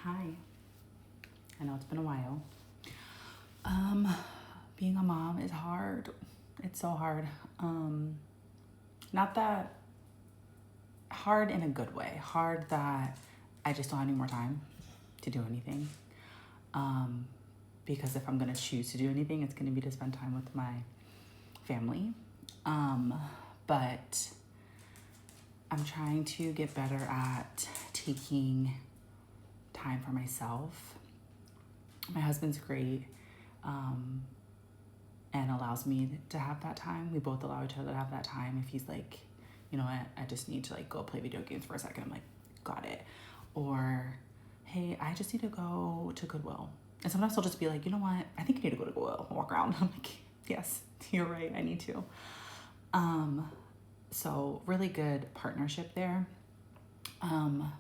Hi. I know it's been a while. Being a mom is hard. It's so hard. Not that hard in a good way. Hard that I just don't have any more time to do anything. Because if I'm gonna choose to do anything, it's gonna be to spend time with my family. But I'm trying to get better at taking time for myself. My husband's great and allows me to have that time. We both allow each other to have that time. If he's like, you know what, I just need to like go play video games for a second, I'm like, got it. Or, hey, I just need to go to Goodwill. And sometimes I'll just be like, you know what, I think you need to go to Goodwill and walk around. I'm like, yes, you're right, I need to. So really good partnership there.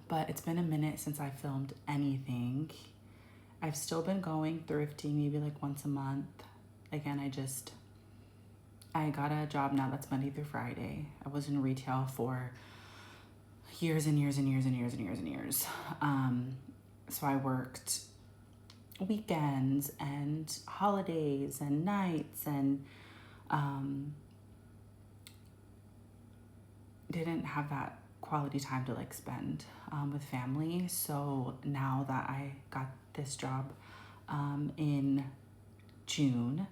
But it's been a minute since I filmed anything. I've still been going thrifting maybe like once a month. Again, I got a job now that's Monday through Friday. I was in retail for years and years and years and years and years and years. So I worked weekends and holidays and nights and didn't have that quality time to like spend with family. So now that I got this job in June,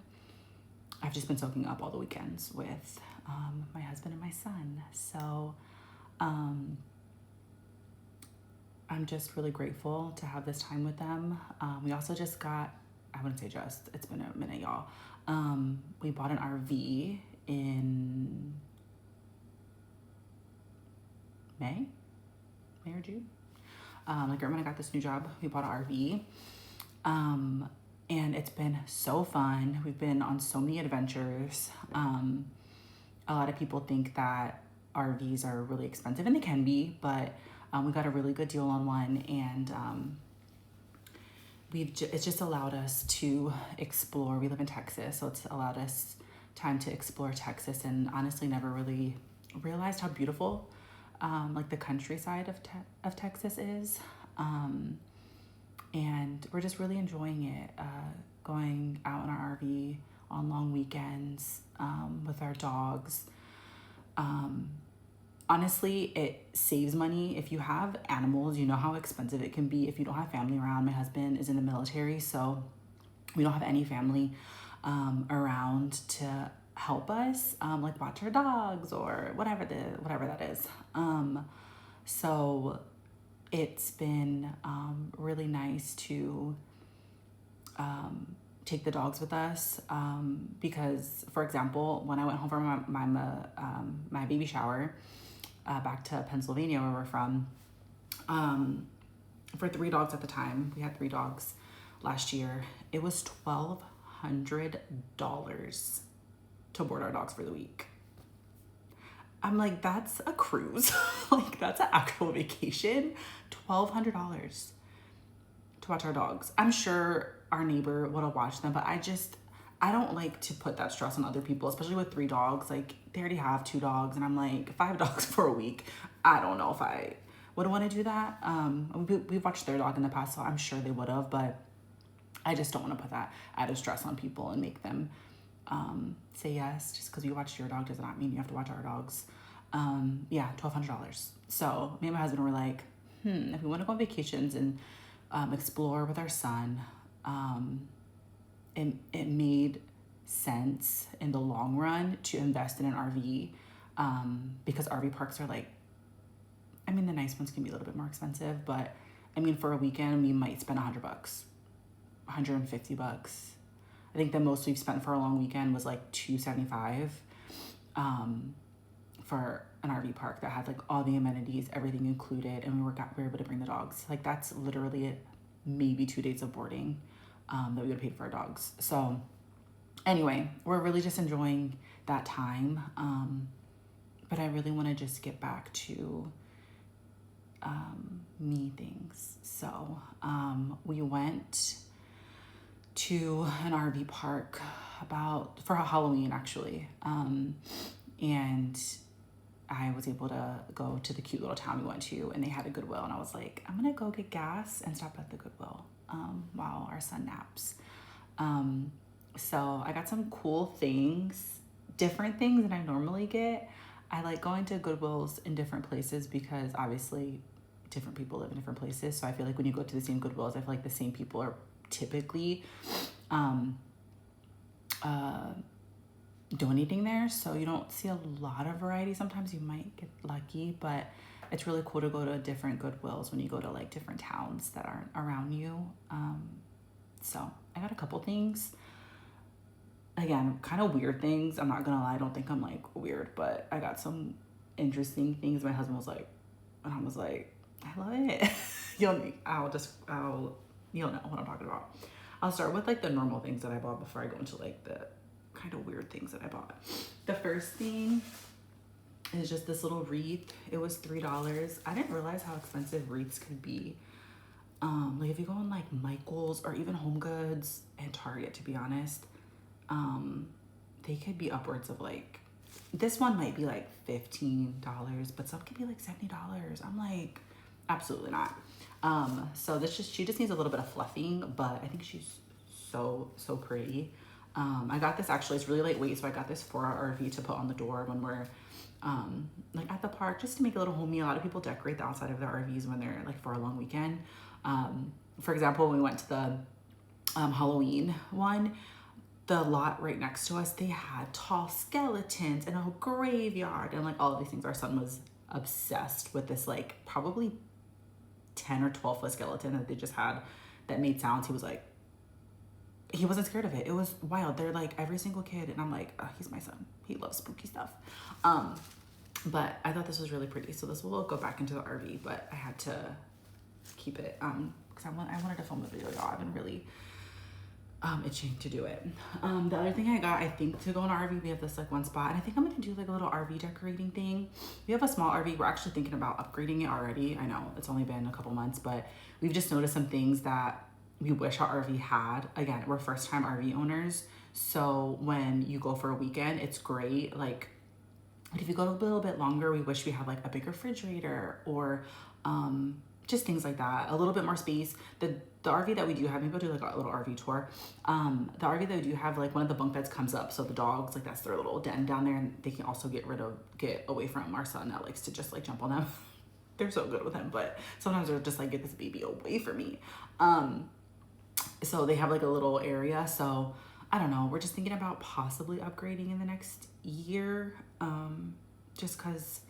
I've just been soaking up all the weekends with my husband and my son. So I'm just really grateful to have this time with them. We also just got, I wouldn't say just, it's been a minute, y'all. We bought an RV in May or June. Like right when I got this new job, we bought an RV. And it's been so fun. We've been on so many adventures. A lot of people think that RVs are really expensive, and they can be, but we got a really good deal on one, and it's just allowed us to explore. We live in Texas, so it's allowed us time to explore Texas, and honestly never really realized how beautiful like the countryside of Texas is. And we're just really enjoying it, going out in our RV on long weekends with our dogs. Honestly, it saves money. If you have animals, you know how expensive it can be if you don't have family around. My husband is in the military, so we don't have any family around to help us, like watch our dogs or whatever that is. So it's been really nice to take the dogs with us because, for example, when I went home from my baby shower back to Pennsylvania, where we're from, for 3 dogs at the time, we had 3 dogs last year, it was $1,200 to board our dogs for the week. I'm like, that's a cruise. Like, that's an actual vacation. $1,200 to watch our dogs. I'm sure our neighbor would have watched them, but I don't like to put that stress on other people, especially with 3 dogs. Like, they already have 2 dogs, and I'm like, 5 dogs for a week. I don't know if I would want to do that. We've watched their dog in the past, so I'm sure they would have, but I just don't want to put that added stress on people and make them say yes. Just because you watched your dog does not mean you have to watch our dogs. Yeah, $1,200. So me and my husband were like, if we want to go on vacations and explore with our son, it made sense in the long run to invest in an RV because RV parks are like, I mean, the nice ones can be a little bit more expensive, but I mean, for a weekend, we might spend $100, $150. I think the most we've spent for a long weekend was like $275 for an RV park that had like all the amenities, everything included, and we were able to bring the dogs. Like, that's literally it, maybe 2 days of boarding that we would have paid for our dogs. So anyway, we're really just enjoying that time. But I really want to just get back to me things. So we went to an RV park for Halloween, actually. And I was able to go to the cute little town we went to, and they had a Goodwill, and I was like, I'm gonna go get gas and stop at the Goodwill while our son naps. So I got some cool things, different things than I normally get. I like going to Goodwills in different places because obviously different people live in different places. So I feel like when you go to the same Goodwills, I feel like the same people are typically donating there. So you don't see a lot of variety. Sometimes you might get lucky, but it's really cool to go to different Goodwills when you go to like different towns that aren't around you. So I got a couple things. Again, kind of weird things. I'm not gonna lie, I don't think I'm like weird, but I got some interesting things. My husband was like, and I was like, I love it. You'll know what I'm talking about. I'll start with like the normal things that I bought before I go into like the kind of weird things that I bought. The first thing is just this little wreath. It was $3. I didn't realize how expensive wreaths could be. Like if you go on like Michael's or even Home Goods and Target, to be honest, they could be upwards of like, this one might be like $15, but some could be like $70. I'm like, absolutely not. So she just needs a little bit of fluffing, but I think she's so pretty. I got this, actually, it's really lightweight, so I got this for our RV to put on the door when we're like at the park, just to make it a little homey. A lot of people decorate the outside of their RVs when they're like for a long weekend. For example, when we went to the Halloween one, the lot right next to us, they had tall skeletons and a graveyard and like all of these things. Our son was obsessed with this like probably 10 or 12 foot skeleton that they just had that made sounds. He was like, he wasn't scared of it. It was wild. They're like every single kid, and I'm like, oh, he's my son. He loves spooky stuff. But I thought this was really pretty. So this will go back into the RV, but I had to keep it because I wanted to film a video, y'all. I've been really itching to do it. The other thing I got, I think to go in our RV, we have this like one spot, and I think I'm gonna do like a little RV decorating thing. We have a small RV. We're actually thinking about upgrading it already. I know it's only been a couple months, but we've just noticed some things that we wish our RV had. Again, we're first time RV owners, so when you go for a weekend, it's great. Like, but if you go a little bit longer, we wish we had like a bigger refrigerator or just things like that, a little bit more space. The RV that we do have, maybe I'll do like a little RV tour. The RV that we do have, like one of the bunk beds comes up, so the dogs, like that's their little den down there, and they can also get away from our son that likes to just like jump on them. They're so good with him, but sometimes they're just like, get this baby away from me. So they have like a little area. So I don't know, we're just thinking about possibly upgrading in the next year, just because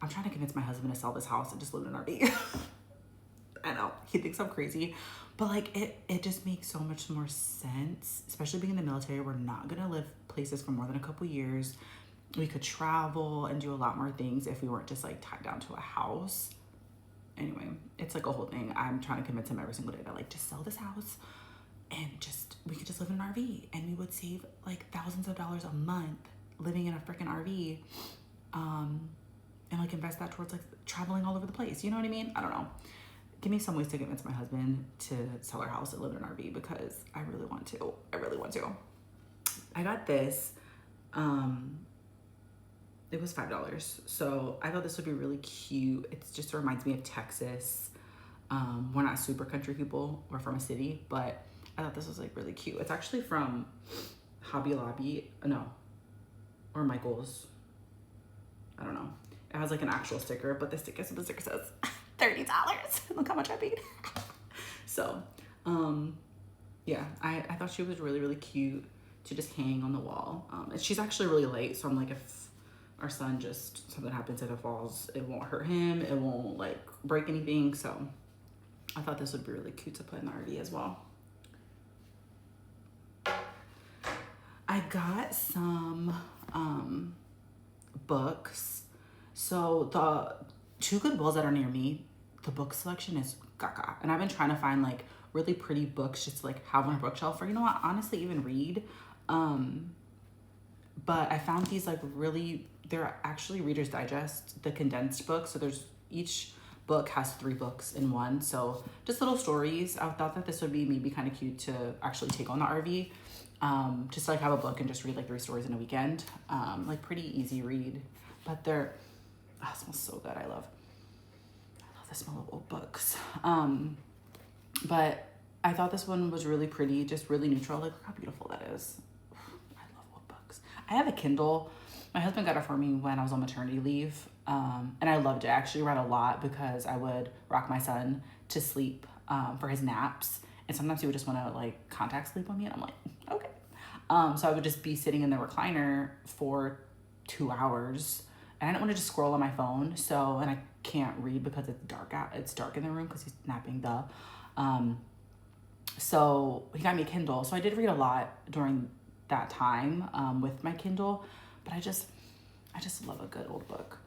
I'm trying to convince my husband to sell this house and just live in an RV. I know, he thinks I'm crazy, but like it just makes so much more sense, especially being in the military. We're not gonna live places for more than a couple years. We could travel and do a lot more things if we weren't just like tied down to a house. Anyway, it's like a whole thing. I'm trying to convince him every single day that like, just sell this house and we could just live in an RV, and we would save like thousands of dollars a month living in a freaking RV, and like invest that towards like traveling all over the place. You know what I mean? I don't know. Give me some ways to convince my husband to sell our house and live in an RV, because I really want to. I got this. It was $5. So I thought this would be really cute. It just reminds me of Texas. We're not super country people. We're from a city, but I thought this was like really cute. It's actually from Hobby Lobby. No, or Michael's. I don't know. It has like an actual sticker, but the sticker says $30. Look how much I paid. So, yeah, I thought she was really cute to just hang on the wall. And she's actually really light, so I'm like, if our son just, something happens and it falls, it won't hurt him, it won't like break anything. So I thought this would be really cute to put in the RV as well. I got some books. So the two Goodwills that are near me, the book selection is gaga. And I've been trying to find like really pretty books just to like have on a bookshelf, or you know what, honestly even read. But I found these like really, they're actually Reader's Digest, the condensed books. So there's, each book has 3 books in one. So just little stories. I thought that this would be maybe kind of cute to actually take on the RV. Just to, like have a book and just read like 3 stories in a weekend. Like pretty easy read, but they're it smells so good. I love the smell of old books. But I thought this one was really pretty, just really neutral. Like, look how beautiful that is. I love old books. I have a Kindle. My husband got it for me when I was on maternity leave. And I loved it. I actually read a lot because I would rock my son to sleep for his naps. And sometimes he would just want to like contact sleep on me. And I'm like, okay. So I would just be sitting in the recliner for 2 hours. And I don't want to just scroll on my phone. So, and I can't read because it's dark out. It's dark in the room because he's napping, so he got me a Kindle. So I did read a lot during that time with my Kindle, but I just love a good old book.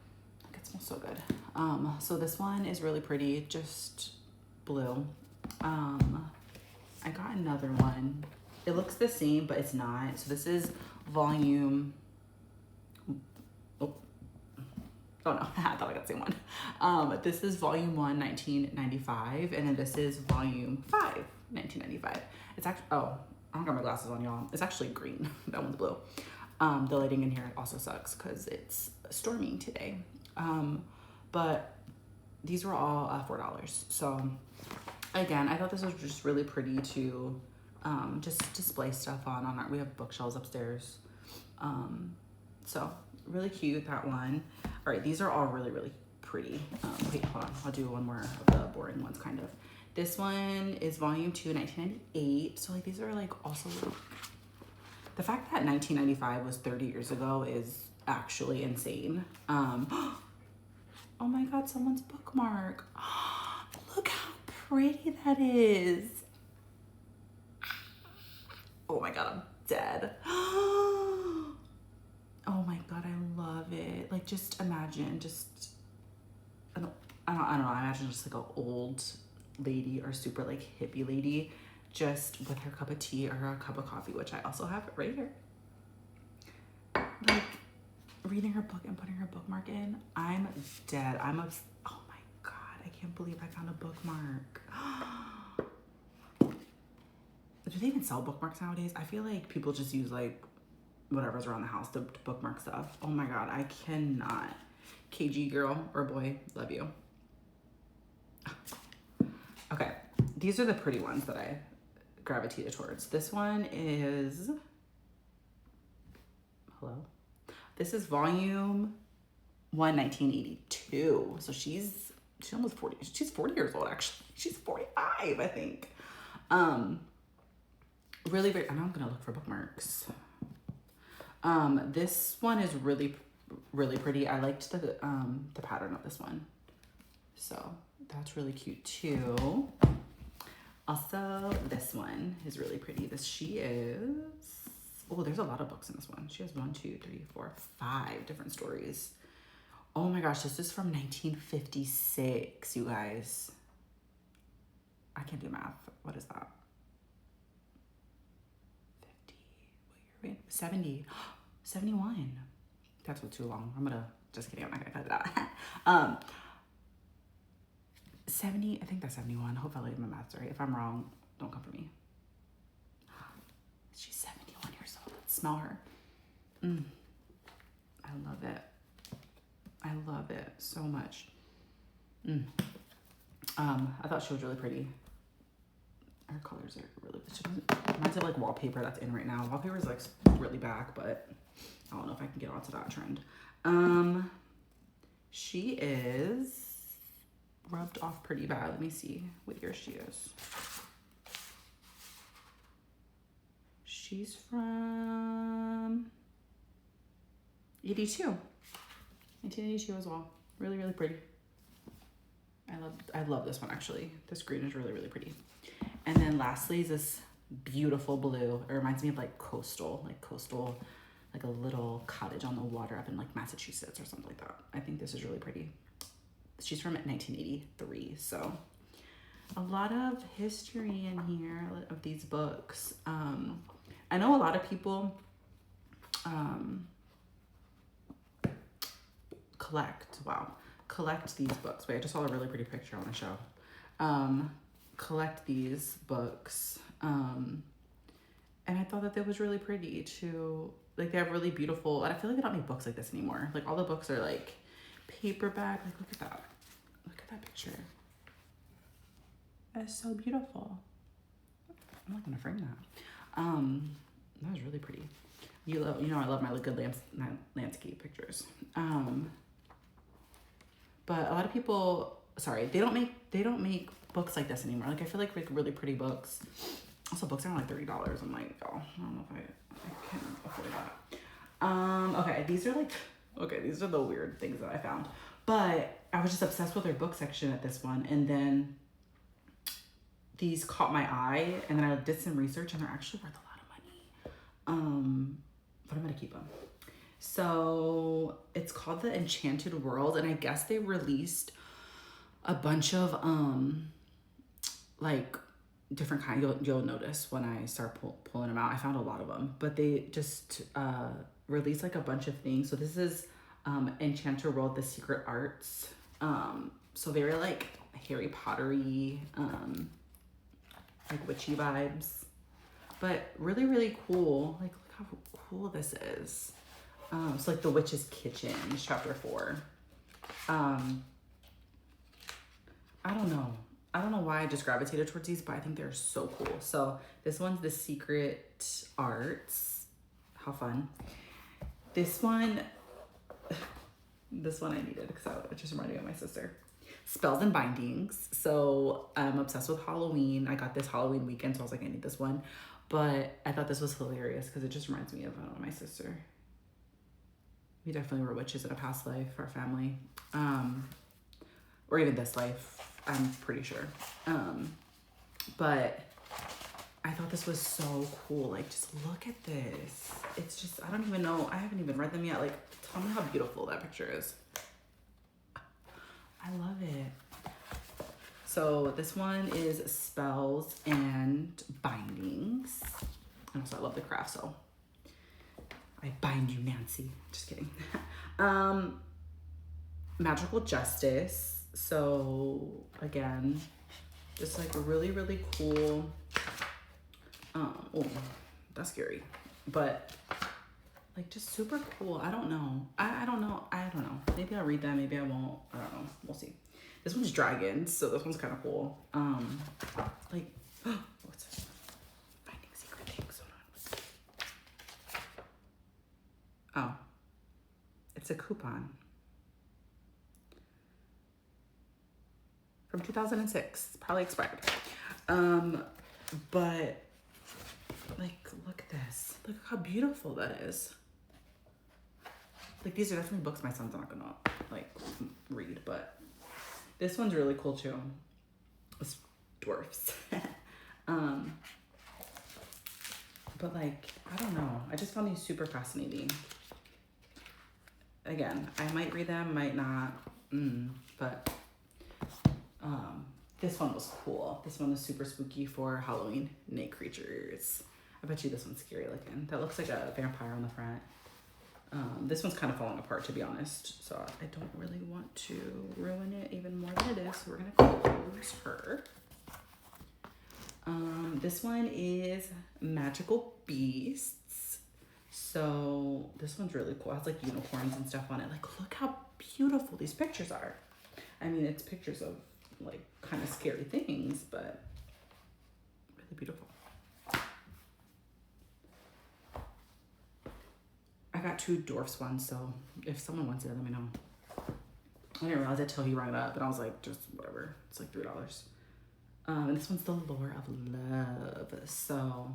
Like, it smells so good. So this one is really pretty, just blue. I got another one. It looks the same, but it's not. So this is volume. Oh no, I thought I got the same one. This is volume 1, 1995, and then this is volume 5, 1995. It's actually, oh, I don't got my glasses on, y'all. It's actually green. That one's blue. The lighting in here also sucks because it's storming today. But these were all $4. So again, I thought this was just really pretty to just display stuff on our, we have bookshelves upstairs. So really cute, that one. All right, these are all really, really pretty. Wait, hold on. I'll do one more of the boring ones, kind of. This one is volume 2, 1998. So like these are like also, the fact that 1995 was 30 years ago is actually insane. Oh my God, someone's bookmark. Look how pretty that is. Oh my God, I'm dead. Oh my God, I love it. Like, just imagine, I don't know, I imagine just like an old lady or super like hippie lady just with her cup of tea or her cup of coffee, which I also have right here. Like, reading her book and putting her bookmark in. I'm dead. Oh my God, I can't believe I found a bookmark. Do they even sell bookmarks nowadays? I feel like people just use like whatever's around the house to bookmark stuff. Oh my God, I cannot. KG girl or boy, love you. Okay, these are the pretty ones that I gravitated towards. This one is, hello? This is volume 1, 1982. So she's almost 40. She's 40 years old, actually. She's 45, I think. Really great. I'm gonna look for bookmarks. This one is really, really pretty. I liked the pattern of this one. So that's really cute too. Also, this one is really pretty. Oh, there's a lot of books in this one. She has 1, 2, 3, 4, 5 different stories. Oh my gosh, this is from 1956, you guys. I can't do math. What is that? 50, what year are we in? 70, 71. That's too long. Just kidding, I'm not gonna cut it out. 70, I think that's 71. I hope I laid my math right. If I'm wrong, don't come for me. She's 71 years old. Let's smell her. I love it. I love it so much. I thought she was really pretty. Her colors are really, she reminds me of like wallpaper that's in right now. Wallpaper is like really back, but I don't know if I can get onto that trend. She is rubbed off pretty bad. Let me see what year she is. She's from 82. 1982 as well. Really, really pretty. I love this one actually. This green is really, really pretty. And then lastly is this beautiful blue. It reminds me of like coastal, like a little cottage on the water up in like Massachusetts or something like that. I think this is really pretty. She's from 1983, so a lot of history in here of these books. I know a lot of people collect these books. Wait, I just saw a really pretty picture on the show. Collect these books. And I thought that was really pretty too. Like, they have really beautiful, and I feel like they don't make books like this anymore. Like, all the books are like paper bag. Like, look at that. Look at that picture. That's so beautiful. I'm not gonna frame that. That was really pretty. You know I love my good landscape pictures. But a lot of people, sorry, they don't make books like this anymore. Like, I feel like really pretty books. Also, books are like $30. I'm like, oh, I don't know if I can afford that. Okay, these are the weird things that I found. But I was just obsessed with their book section at this one, and then these caught my eye, and then I did some research, and they're actually worth a lot of money. But I'm gonna keep them. So it's called The Enchanted World, and I guess they released a bunch of like different kinds. You'll notice when I start pulling them out. I found a lot of them, but they just released like a bunch of things. So this is Enchanted World: The Secret Arts. So very like Harry Pottery, like witchy vibes, but really, really cool. Like, look how cool this is. So like The Witch's Kitchen, chapter 4. I don't know why I just gravitated towards these, but I think they're so cool. So this one's The Secret Arts. How fun. This one I needed because it just reminded me of my sister. Spells and Bindings. So I'm obsessed with Halloween. I got this Halloween weekend, so I was like, I need this one. But I thought this was hilarious because it just reminds me of my sister. We definitely were witches in a past life, our family. Or even this life, I'm pretty sure. But I thought this was so cool. Like, just look at this. It's just, I don't even know. I haven't even read them yet. Like, tell me how beautiful that picture is. I love it. So this one is Spells and Bindings. And also I love the craft, so I bind you, Nancy. Just kidding. Magical Justice. So again, just like a really, really cool. Oh, that's scary. But like just super cool. I don't know. I don't know. Maybe I'll read that. Maybe I won't. I don't know. We'll see. This one's dragons, so this one's kind of cool. Like, what's this? Finding secret things. Hold on. Oh, it's a coupon from 2006. Probably expired. But like, look at this. Look how beautiful that is. Like, these are definitely books my son's not gonna like read, but this one's really cool too. It's dwarfs. But like, I don't know. I just found these super fascinating. Again, I might read them, might not. But this one was cool. This one was super spooky for Halloween. Night creatures. I bet you this one's scary looking. That looks like a vampire on the front. This one's kind of falling apart, to be honest. So I don't really want to ruin it even more than it is. So we're gonna close her. This one is Magical Beasts. So this one's really cool. It has like unicorns and stuff on it. Like, look how beautiful these pictures are. I mean, it's pictures of like kind of scary things, but really beautiful. I got 2 dwarfs ones, so if someone wants it, let me know. I didn't realize it till he rang it up, and I was like, just whatever. It's like $3. And this one's The Lure of Love. So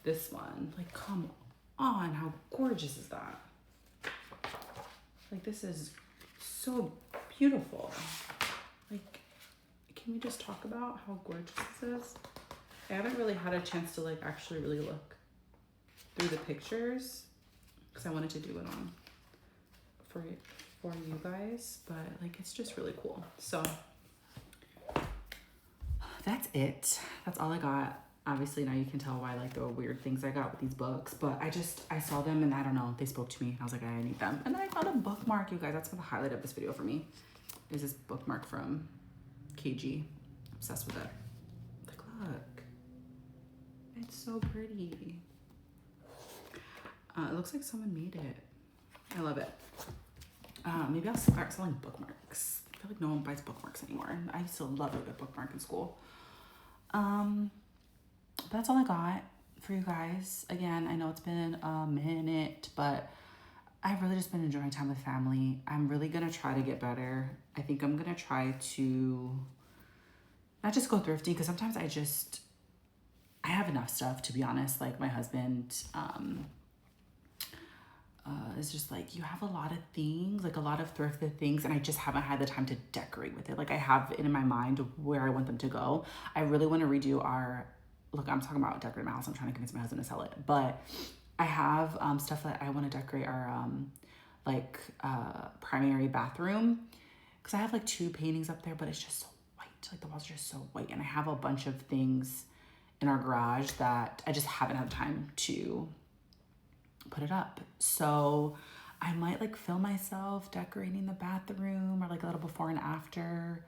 this one, like, come on, how gorgeous is that? Like, this is so beautiful. Like, can we just talk about how gorgeous this is? I haven't really had a chance to like actually really look through the pictures because I wanted to do it on for you guys, but like it's just really cool. So that's it. That's all I got. Obviously now you can tell why like the weird things I got with these books, but I saw them and I don't know, they spoke to me. I was like, I need them. And then I found a bookmark, you guys. That's been the highlight of this video for me. Is this bookmark from KG. Obsessed with it. Like, look. It's so pretty. It looks like someone made it. I love it. Maybe I'll start selling bookmarks. I feel like no one buys bookmarks anymore. I used to love a good bookmark in school. That's all I got for you guys. Again, I know it's been a minute, but I've really just been enjoying time with family. I'm really gonna try to get better. I think I'm gonna try to not just go thrifting, because sometimes I have enough stuff, to be honest. Like my husband is just like, you have a lot of things, like a lot of thrifted things, and I just haven't had the time to decorate with it. Like I have it in my mind where I want them to go. I really want to redo look, I'm talking about decorating my house. I'm trying to convince my husband to sell it, but I have stuff that I want to decorate our primary bathroom, because I have like 2 paintings up there, but it's just so white. Like the walls are just so white, and I have a bunch of things in our garage that I just haven't had time to put it up. So I might like film myself decorating the bathroom, or like a little before and after,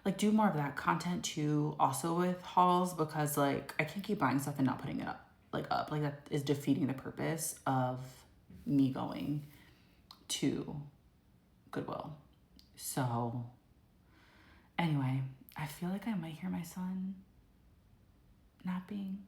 like do more of that content too, also with hauls, because like I can't keep buying stuff and not putting it up. Like that is defeating the purpose of me going to Goodwill. So anyway, I feel like I might hear my son napping.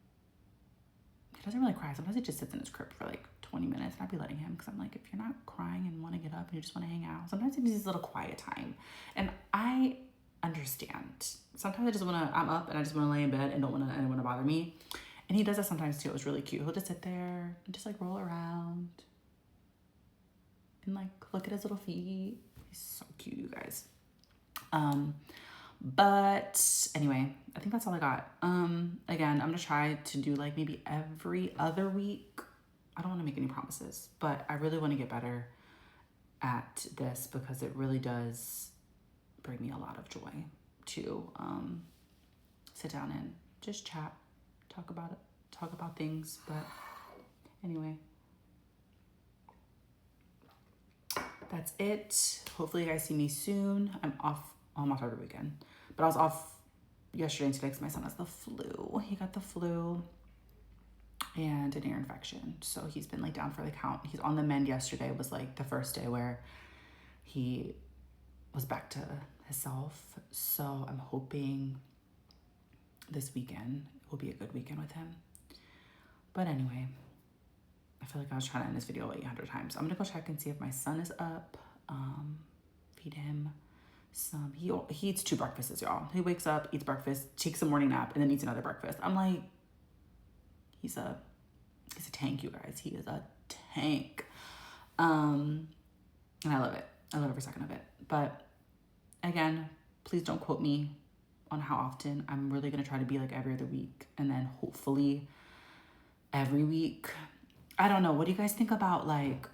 He doesn't really cry. Sometimes he just sits in his crib for like 20 minutes, and I'd be letting him, because I'm like, if you're not crying and want to get up and you just want to hang out, sometimes he needs his little quiet time. And I understand. Sometimes I just want to, I'm up and I just want to lay in bed and don't want anyone to bother me. And he does that sometimes too. It was really cute. He'll just sit there and just like roll around and like look at his little feet. He's so cute, you guys. But anyway, I think that's all I got. Again, I'm gonna try to do like maybe every other week. I don't want to make any promises, but I really want to get better at this, because it really does bring me a lot of joy to sit down and just chat, talk about things. But anyway, that's it. Hopefully you guys see me soon. I'm off every weekend, but I was off yesterday and today because my son has the flu. He got the flu and an ear infection, so he's been like down for the count. He's on the mend. Yesterday was like the first day where he was back to himself, so I'm hoping this weekend will be a good weekend with him. But anyway, I feel like I was trying to end this video 800 times. I'm gonna go check and see if my son is up. Feed him some. He eats 2 breakfasts, y'all. He wakes up, eats breakfast, takes a morning nap, and then eats another breakfast. I'm like, he's a tank, you guys. He is a tank. And I love it. I love every second of it. But again, please don't quote me on how often. I'm really gonna try to be like every other week, and then hopefully every week. I don't know. What do you guys think about like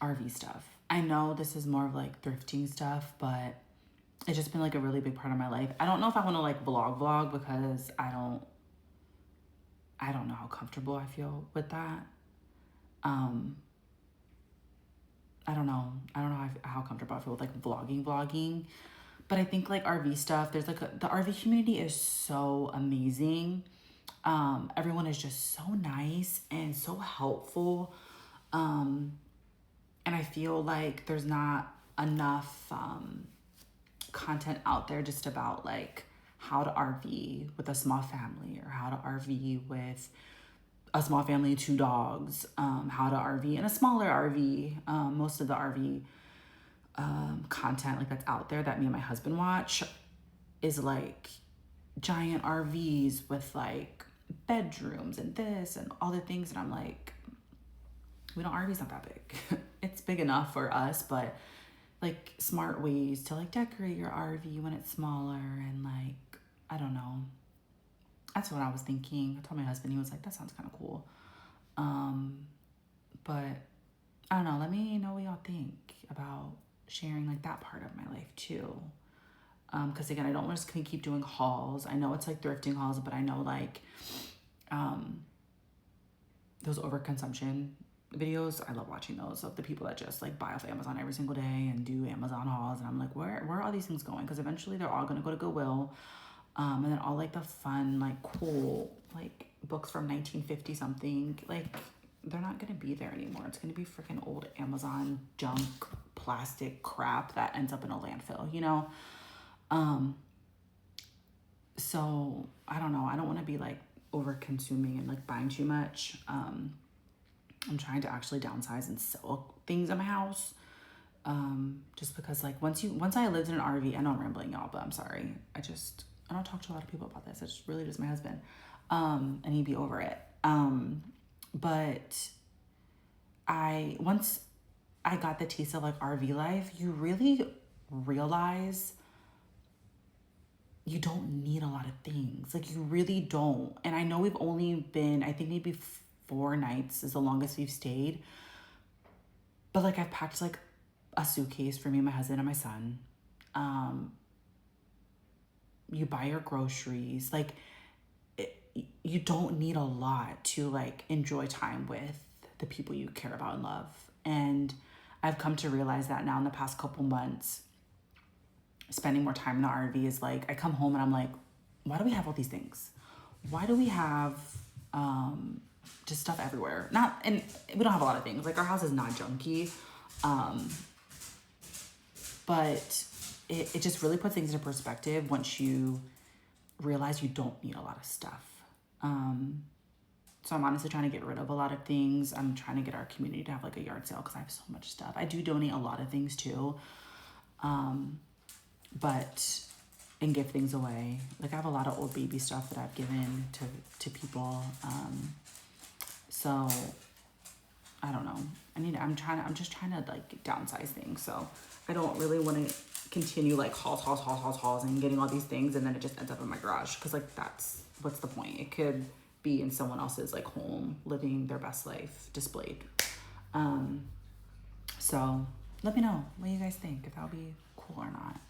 RV stuff? I know this is more of like thrifting stuff, but it's just been like a really big part of my life. I don't know if I want to like vlog because I don't know how comfortable I feel with that. I don't know how comfortable I feel with like vlogging. But I think like RV stuff, there's like the RV community is so amazing. Everyone is just so nice and so helpful. And I feel like there's not enough content out there just about like how to RV with a small family, or how to RV with a small family, 2 dogs, how to RV in a smaller RV. Most of the RV content like that's out there that me and my husband watch is like giant RVs with like bedrooms and this and all the things, and I'm like, RV's not that big. It's big enough for us, but like smart ways to like decorate your RV when it's smaller, and like, I don't know. That's what I was thinking. I told my husband, he was like, that sounds kind of cool. But I don't know. Let me know what y'all think about sharing like that part of my life too. Because again, I don't want to keep doing hauls. I know it's like thrifting hauls, but I know like those overconsumption videos, I love watching those, of the people that just like buy off Amazon every single day and do Amazon hauls. And I'm like, where are all these things going? Because eventually they're all going to go to Goodwill. And then all like the fun, like cool, like books from 1950 something, like they're not going to be there anymore. It's going to be freaking old Amazon junk plastic crap that ends up in a landfill, you know? So I don't know. I don't want to be like over consuming and like buying too much. I'm trying to actually downsize and sell things in my house. Just because like once I lived in an RV, I know I'm rambling y'all, but I'm sorry. I don't talk to a lot of people about this. It's really just my husband. And he'd be over it. But once I got the taste of like RV life, you really realize you don't need a lot of things. Like you really don't. And I know we've only been, I think maybe 4 nights is the longest we've stayed. But like I've packed like a suitcase for me, my husband, and my son. You buy your groceries. Like you don't need a lot to like enjoy time with the people you care about and love. And I've come to realize that now in the past couple months, spending more time in the RV is like, I come home and I'm like, why do we have all these things? Why do we have just stuff everywhere? And we don't have a lot of things. Like our house is not junky. But it just really puts things into perspective once you realize you don't need a lot of stuff. So I'm honestly trying to get rid of a lot of things. I'm trying to get our community to have like a yard sale because I have so much stuff. I do donate a lot of things too. And give things away. Like I have a lot of old baby stuff that I've given to people. So I don't know. I'm just trying to like downsize things. So I don't really want to continue like hauls and getting all these things and then it just ends up in my garage. Cause like what's the point? It could be in someone else's like home living their best life displayed. So let me know what you guys think, if that'll be cool or not.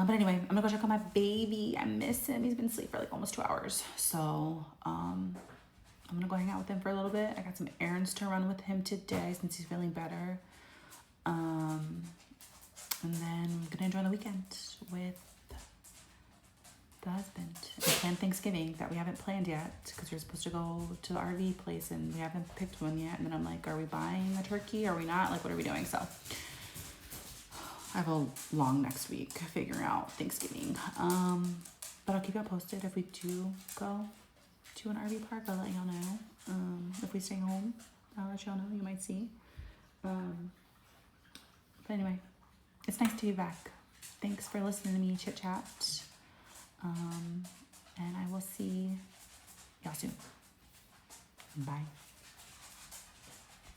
But anyway, I'm gonna go check on my baby. I miss him. He's been asleep for like almost 2 hours. So I'm gonna go hang out with him for a little bit. I got some errands to run with him today since he's feeling better. And then I'm gonna enjoy the weekend with the husband and plan Thanksgiving that we haven't planned yet because we're supposed to go to the RV place and we haven't picked one yet. And then I'm like, are we buying a turkey? Are we not? Like, what are we doing? So I have a long next week figuring out Thanksgiving. But I'll keep you posted if we do go to an RV park. I'll let y'all know. If we stay home, I'll let y'all know. You might see. But anyway, it's nice to be back. Thanks for listening to me chit chat. And I will see y'all soon. Bye.